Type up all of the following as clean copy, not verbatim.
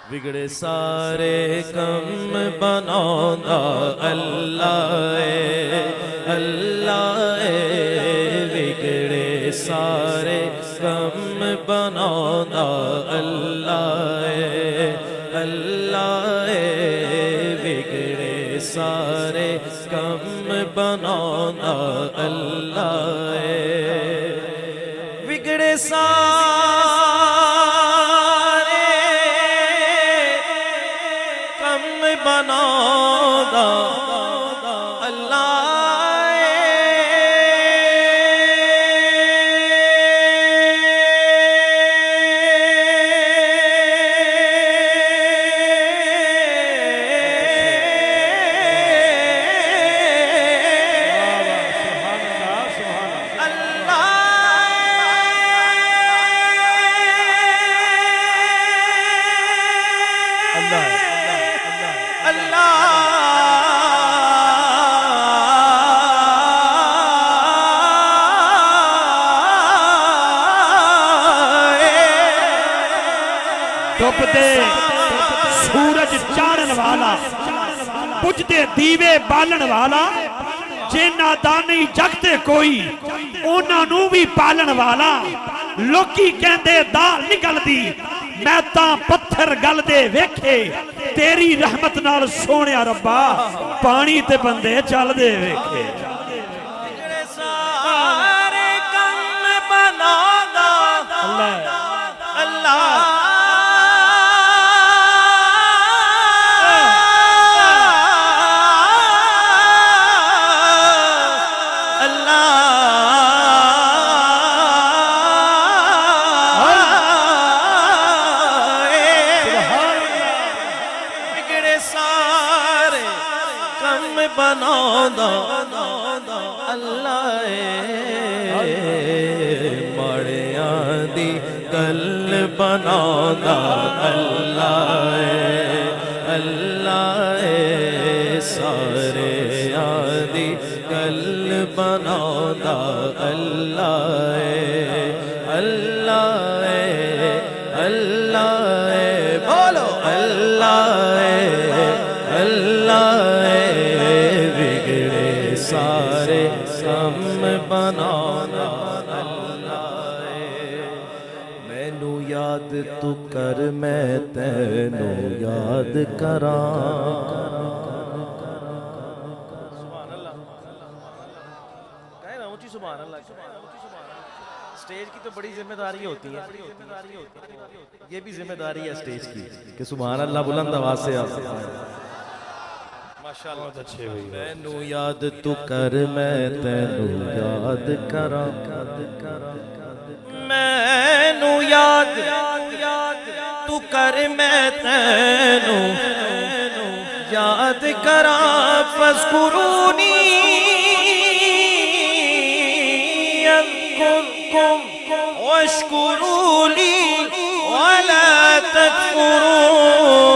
بگڑے سارے کم بناوندا اللہ اللہ بگڑے سارے کم بناوندا اللہ اللہ بگڑے سارے کم بناوندا اللہ بگڑے سارے کم بناوندا اللہ ڈب دے سورج چاڑن والا بجھ دے دیوے بالن والا جے نادانی جگتے کوئی اونا نو بھی پالن والا لوکی کہندے دال نکل دی میں تاں پتھر گل دے ویکھے تیری رحمت نال سونیا ربا پانی تے بندے چل دے ویکھے سارے کم بناوندا اللہ اللہ بناوندا اللہ مڑیاں دی گل بناوندا اللہ اللہ سارے دی گل بناوندا اللہ اللہ اللہ بولو اللہ اللہ سارے کم بنانا اللہ مینو یاد تو کر میں تینو یاد کراں سبحان اللہ کہہ رہا ہوں سبحان اللہ سٹیج کی تو بڑی ذمہ داری ہوتی ہے یہ بھی ذمہ داری ہے سٹیج کی کہ سبحان اللہ بلند آواز سے آپ بہت اچھے ہوئی مینو یاد تو کر میں تینو یاد کراں مینو یاد تو کر میں تینو یاد کراں فاذکرونی اذکرکم واشکروا لی ولا تکفرون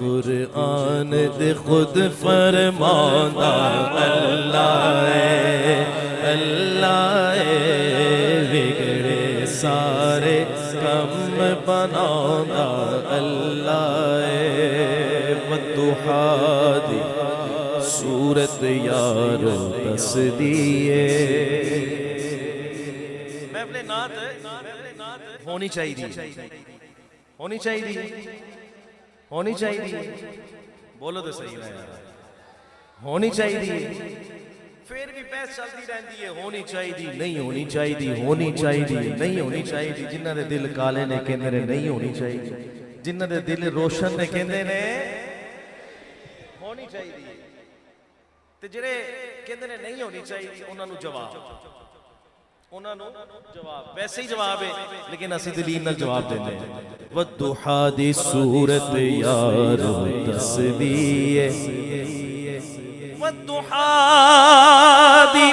قرآن دے خود فرماندا اللہ اللہ بگڑے سارے کم بناوندا اللہ والضحا دی صورت یارو دس دیئے محفل نعت ہونی چاہیے ہونی چاہیے ہونی چاہیے بولو تو صحیح ہے ہونی چاہیے پھر بھی بحث چلتی رہتی ہے ہونی چاہیے نہیں ہونی چاہیے ہونی چاہیے نہیں ہونی چاہیے جنہ دے دل کالے نے کہندے نے نہیں ہونی چاہیے جنہ دے دل روشن نے کہندے نے ہونی چاہیے تے جڑے کہندے نے نہیں ہونی چاہیے انہاں نو جواب ویسے ہی جواب ہے لیکن اسی دلیل نال جواب دیندے ہیں والضحا دی صورت یار دس دیئے والضحا دی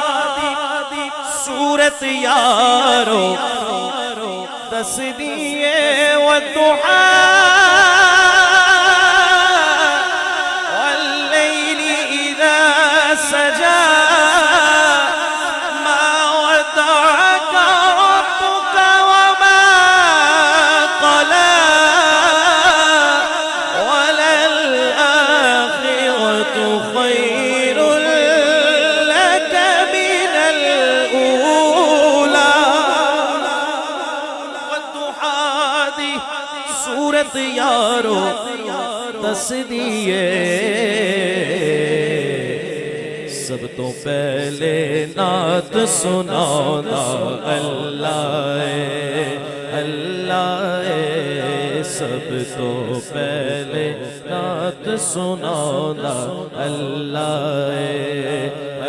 صورت یارو دس دیئے والضحى والليل إذا سجى ما ودعك ربك وما قلى وللآخرة خير لك من الأولى والضحى دی سورت یارو دس دیئے سب تو پہلے نعت سنانا اللہ اللہ سب تو پہلے نعت سنانا اللہ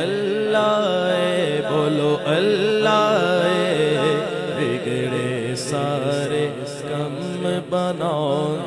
اللہ بولو اللہ بگڑے سارے کم بناؤں